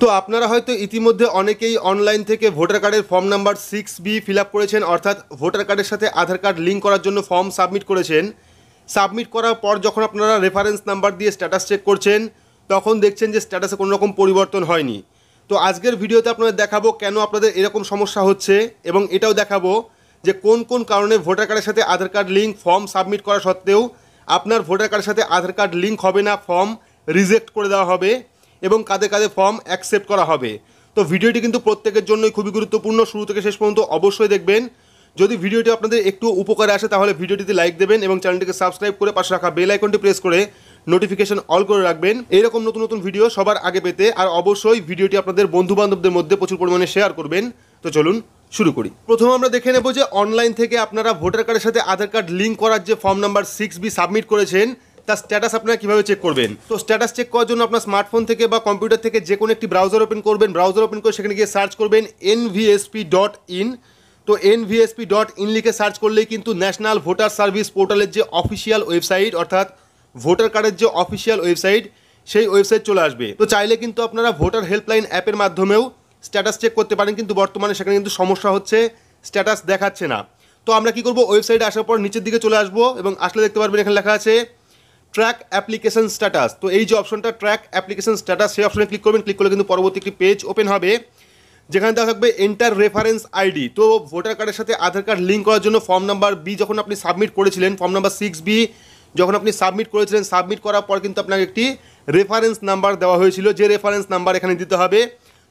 তো আপনারা হয়তো ইতিমধ্যে অনেকেই অনলাইন থেকে ভোটার কার্ডের form number 6B fill up করেছেন, অর্থাৎ ভোটার কার্ডের সাথে আধার কার্ড লিঙ্ক করার জন্য ফর্ম সাবমিট করেছেন। সাবমিট করার পর যখন আপনারা রেফারেন্স নাম্বার দিয়ে স্ট্যাটাস চেক করছেন, তখন দেখছেন যে স্ট্যাটাসে কোনো রকম পরিবর্তন হয়নি। তো আজকের ভিডিওতে আপনাদের দেখাবো কেন আপনাদের এরকম সমস্যা হচ্ছে, এবং এটাও দেখাবো যে কোন কোন কারণে ভোটার কার্ডের সাথে আধার কার্ড লিঙ্ক ফর্ম সাবমিট করা সত্ত্বেও আপনার ভোটার কার্ডের সাথে আধার কার্ড লিঙ্ক হবে না, ফর্ম রিজেক্ট করে দেওয়া হবে, এবং কাদের কাদের ফর্ম অ্যাকসেপ্ট করা হবে। তো ভিডিওটি কিন্তু প্রত্যেকের জন্যই খুবই গুরুত্বপূর্ণ, শুরু থেকে শেষ পর্যন্ত অবশ্যই দেখবেন। যদি ভিডিওটি আপনাদের একটু উপকারে আসে তাহলে ভিডিওটিতে লাইক দেবেন এবং চ্যানেলটিকে সাবস্ক্রাইব করে পাশে রাখা বেল আইকনটি প্রেস করে নোটিফিকেশন অল করে রাখবেন এরকম নতুন নতুন ভিডিও সবার আগে পেতে। আর অবশ্যই ভিডিওটি আপনাদের বন্ধু বান্ধবদের মধ্যে প্রচুর পরিমাণে শেয়ার করবেন। তো চলুন শুরু করি। প্রথমে আমরা দেখে নেব যে অনলাইন থেকে আপনারা ভোটার কার্ডের সাথে আধার কার্ড লিঙ্ক করার যে ফর্ম নাম্বার 6B সাবমিট করেছেন তার স্ট্যাটাস আপনারা কীভাবে চেক করবেন। তো স্ট্যাটাস চেক করার জন্য আপনার স্মার্টফোন থেকে বা কম্পিউটার থেকে যে কোনো একটি ব্রাউজার ওপেন করবেন। ব্রাউজার ওপেন করে সেখানে গিয়ে সার্চ করবেন nvsp.in। তো nvsp.in লিখে সার্চ করলেই কিন্তু ন্যাশনাল ভোটার সার্ভিস পোর্টালের যে অফিসিয়াল ওয়েবসাইট, অর্থাৎ ভোটার কার্ডের যে অফিসিয়াল ওয়েবসাইট, সেই ওয়েবসাইট চলে আসবে। তো চাইলে কিন্তু আপনারা ভোটার হেল্পলাইন অ্যাপের মাধ্যমেও স্ট্যাটাস চেক করতে পারেন, কিন্তু বর্তমানে সেখানে কিন্তু সমস্যা হচ্ছে, স্ট্যাটাস দেখাচ্ছে না। তো আমরা কি করব, ওয়েবসাইটে আসার পর নিচের দিকে চলে আসবো এবং আসলে দেখতে পারবেন এখানে লেখা আছে ট্র্যাক অ্যাপ্লিকেশন স্ট্যাটাস। তো এই যে অপশনটা ট্র্যাক অ্যাপ্লিকেশন স্ট্যাটাস, সেই অপশনে ক্লিক করবেন। ক্লিক করলে কিন্তু পরবর্তী একটি পেজ ওপেন হবে যেখানে দেওয়া থাকবে এন্টার রেফারেন্স আইডি। তো ভোটার কার্ডের সাথে আধার কার্ড লিঙ্ক করার জন্য ফর্ম নাম্বার বি যখন আপনি সাবমিট করেছিলেন, ফর্ম নাম্বার 6B যখন আপনি সাবমিট করেছিলেন, সাবমিট করার পর কিন্তু আপনাকে একটি রেফারেন্স নাম্বার দেওয়া হয়েছিল, যে রেফারেন্স নাম্বার এখানে দিতে হবে।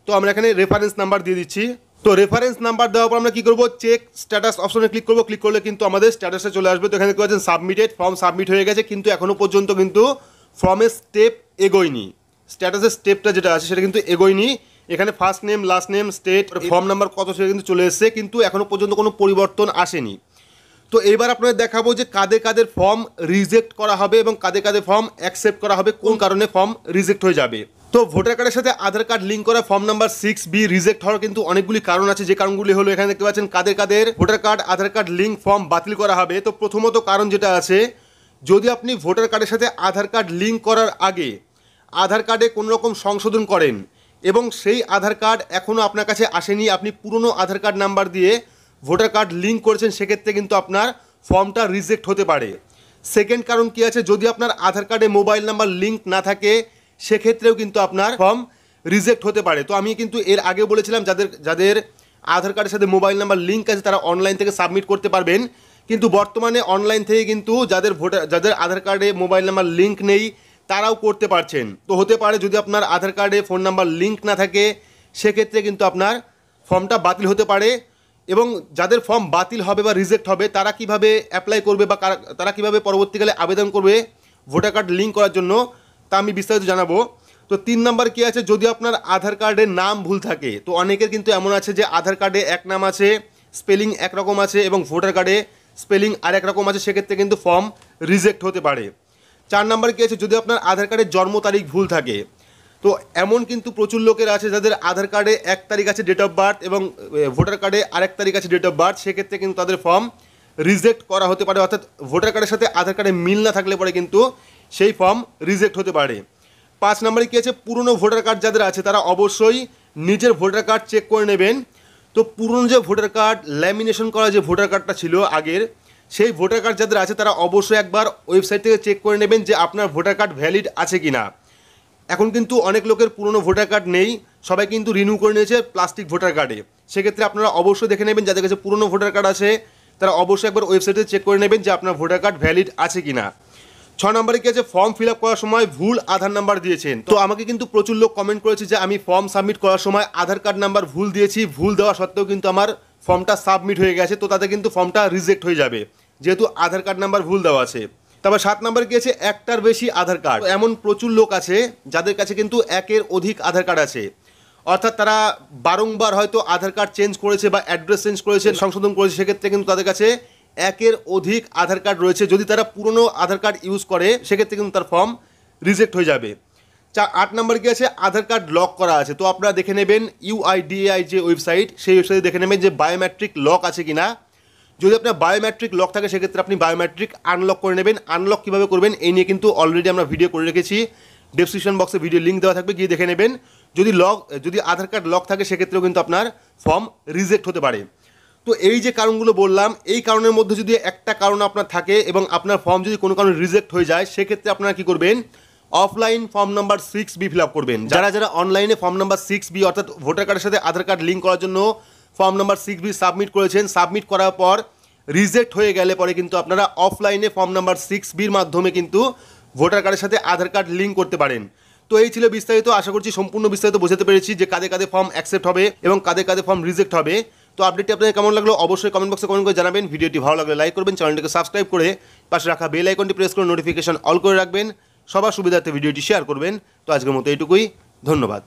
তো আমরা এখানে রেফারেন্স নাম্বার দিয়ে দিচ্ছি। তো রেফারেন্স নাম্বার দেওয়ার পর আমরা কী করবো, চেক স্ট্যাটাস অপশনে ক্লিক করবো। ক্লিক করলে কিন্তু আমাদের স্ট্যাটাসে চলে আসবে। তো এখানে দেখতে পাচ্ছেন সাবমিটেড, ফর্ম সাবমিট হয়ে গেছে, কিন্তু এখনও পর্যন্ত কিন্তু ফর্মের স্টেপ এগোয়নি। স্ট্যাটাসের স্টেপটা যেটা আছে সেটা কিন্তু এগোয়নি। এখানে first name, last name, state, form number কত সেটা কিন্তু চলে এসেছে, কিন্তু এখনও পর্যন্ত কোনো পরিবর্তন আসেনি। তো এবার আপনাদের দেখাবো যে কাদের কাদের ফর্ম রিজেক্ট করা হবে এবং কাদের কাদের ফর্ম অ্যাকসেপ্ট করা হবে, কোন কারণে ফর্ম রিজেক্ট হয়ে যাবে। তো ভোটার কার্ডের সাথে আধার কার্ড লিঙ্ক করা ফর্ম নাম্বার 6B রিজেক্ট হওয়ার কিন্তু অনেকগুলি কারণ আছে। যে কারণগুলি হলো এখানে দেখতে পাচ্ছেন কাদের কাদের ভোটার কার্ড আধার কার্ড লিঙ্ক ফর্ম বাতিল করা হবে। তো প্রথমত কারণ যেটা আছে, যদি আপনি ভোটার কার্ডের সাথে আধার কার্ড লিঙ্ক করার আগে আধার কার্ডে কোনো রকম সংশোধন করেন এবং সেই আধার কার্ড এখনও আপনার কাছে আসেনি, আপনি পুরনো আধার কার্ড নাম্বার দিয়ে ভোটার কার্ড লিঙ্ক করেছেন, সেক্ষেত্রে কিন্তু আপনার ফর্মটা রিজেক্ট হতে পারে। সেকেন্ড কারণ কি আছে, যদি আপনার আধার কার্ডে মোবাইল নাম্বার লিঙ্ক না থাকে সেক্ষেত্রেও কিন্তু আপনার ফর্ম রিজেক্ট হতে পারে। তো আমি কিন্তু এর আগে বলেছিলাম যাদের আধার কার্ডের সাথে মোবাইল নাম্বার লিঙ্ক আছে তারা অনলাইন থেকে সাবমিট করতে পারবেন, কিন্তু বর্তমানে অনলাইন থেকে কিন্তু যাদের আধার কার্ডে মোবাইল নাম্বার লিঙ্ক নেই তারাও করতে পারছেন। তো হতে পারে যদি আপনার আধার কার্ডে ফোন নাম্বার লিঙ্ক না থাকে সেক্ষেত্রে কিন্তু আপনার ফর্মটা বাতিল হতে পারে। এবং যাদের ফর্ম বাতিল হবে বা রিজেক্ট হবে তারা কিভাবে অ্যাপ্লাই করবে বা তারা কিভাবে পরবর্তীকালে আবেদন করবে ভোটার কার্ড লিঙ্ক করার জন্য, তা আমি বিস্তারিত জানাবো। তো 3 নাম্বার কী আছে, যদি আপনার আধার কার্ডের নাম ভুল থাকে। তো অনেকের কিন্তু এমন আছে যে আধার কার্ডে এক নাম আছে, স্পেলিং একরকম আছে, এবং ভোটার কার্ডে স্পেলিং আরেক রকম আছে, সেক্ষেত্রে কিন্তু ফর্ম রিজেক্ট হতে পারে। 4 নাম্বার কী আছে, যদি আপনার আধার কার্ডের জন্ম তারিখ ভুল থাকে। তো এমন কিন্তু প্রচুর লোকের আছে যাদের আধার কার্ডে 1 তারিখ আছে ডেট অফ বার্থ এবং ভোটার কার্ডে আরেক তারিখ আছে ডেট অফ বার্থ, সেক্ষেত্রে কিন্তু তাদের ফর্ম রিজেক্ট করা হতে পারে। অর্থাৎ ভোটার কার্ডের সাথে আধার কার্ডে মিল না থাকলে পরে কিন্তু সেই ফর্ম রিজেক্ট হতে পারে। 5 নম্বরে কী আছে, পুরনো ভোটার কার্ড যাদের আছে তারা অবশ্যই নিজের ভোটার কার্ড চেক করে নেবেন। তো পুরনো যে ভোটার কার্ড ল্যামিনেশন করা যে ভোটার কার্ডটা ছিল আগের, সেই ভোটার কার্ড যাদের আছে তারা অবশ্যই একবার ওয়েবসাইট থেকে চেক করে নেবেন যে আপনার ভোটার কার্ড ভ্যালিড আছে কি না। এখন কিন্তু অনেক লোকের পুরনো ভোটার কার্ড নেই, সবাই কিন্তু রিনিউ করে নিয়েছে প্লাস্টিক ভোটার কার্ডে। সেক্ষেত্রে আপনারা অবশ্যই দেখে নেবেন যাদের কাছে পুরনো ভোটার কার্ড আছে তারা অবশ্যই একবার ওয়েবসাইটে চেক করে নেবেন যে আপনার ভোটার কার্ড ভ্যালিড আছে কি না। 6 নম্বরে কী আছে, ফর্ম ফিল আপ করার সময় ভুল আধার নাম্বার দিয়েছেন। তো আমাকে কিন্তু প্রচুর লোক কমেন্ট করেছে যে আমি ফর্ম সাবমিট করার সময় আধার কার্ড নাম্বার ভুল দিয়েছি, ভুল দেওয়া সত্ত্বেও কিন্তু আমার ফর্মটা সাবমিট হয়ে গেছে। তো তাতে কিন্তু ফর্মটা রিজেক্ট হয়ে যাবে যেহেতু আধার কার্ড নাম্বার ভুল দেওয়া আছে। তারপর 7 নম্বরে কী আছে, একটার বেশি আধার কার্ড। এমন প্রচুর লোক আছে যাদের কাছে কিন্তু একের অধিক আধার কার্ড আছে, অর্থাৎ তারা বারংবার হয়তো আধার কার্ড চেঞ্জ করেছে বা অ্যাড্রেস চেঞ্জ করেছে, সংশোধন করেছে, সেক্ষেত্রে কিন্তু তাদের কাছে একের অধিক আধার কার্ড রয়েছে। যদি তারা পুরনো আধার কার্ড ইউজ করে সেক্ষেত্রে কিন্তু তার ফর্ম রিজেক্ট হয়ে যাবে। 8 নম্বর কী আছে, আধার কার্ড লক করা আছে। তো আপনারা দেখে নেবেন UIDAI যে ওয়েবসাইট, সেই ওয়েবসাইটে দেখে নেবেন যে বায়োমেট্রিক লক আছে কি না। যদি আপনার বায়োমেট্রিক লক থাকে সেক্ষেত্রে আপনি বায়োমেট্রিক আনলক করে নেবেন। আনলক কীভাবে করবেন এই নিয়ে কিন্তু অলরেডি আমরা ভিডিও করে রেখেছি, ডেসক্রিপশন বক্সে ভিডিও লিঙ্ক দেওয়া থাকবে, গিয়ে দেখে নেবেন। যদি আধার কার্ড লক থাকে সেক্ষেত্রেও কিন্তু আপনার ফর্ম রিজেক্ট হতে পারে। তো এই যে কারণগুলো বললাম, এই কারণের মধ্যে যদি একটা কারণ আপনার থাকে এবং আপনার ফর্ম যদি কোনো কারণে রিজেক্ট হয়ে যায়, সেক্ষেত্রে আপনারা কী করবেন, offline form number 6B fill up করবেন। যারা অনলাইনে ফর্ম নাম্বার 6B অর্থাৎ ভোটার কার্ডের সাথে আধার কার্ড লিঙ্ক করার জন্য ফর্ম নাম্বার 6B সাবমিট করেছেন, সাবমিট করার পর রিজেক্ট হয়ে গেলে পরে কিন্তু আপনারা অফলাইনে ফর্ম নাম্বার 6Bর মাধ্যমে কিন্তু ভোটার কার্ডের সাথে আধার কার্ড লিঙ্ক করতে পারেন। তো এই ছিল বিস্তারিত, আশা করছি সম্পূর্ণ বিস্তারিত বোঝাতে পেরেছি যে কাদের কাদের ফর্ম অ্যাকসেপ্ট হবে এবং কাদের কাদের ফর্ম রিজেক্ট হবে। তো আপডেটটি আপনাদের কেমন লাগলো অবশ্যই কমেন্ট বক্সে কমেন্ট করে জানাবেন। ভিডিওটি ভালো লাগলে লাইক করবেন, চ্যানেলটিকে সাবস্ক্রাইব করে পাশে রাখা বেল আইকনটি প্রেস করে নোটিফিকেশন অল করে রাখবেন। সবার সুবিধার্থে ভিডিওটি শেয়ার করবেন। তো আজকের মতো এইটুকুই, ধন্যবাদ।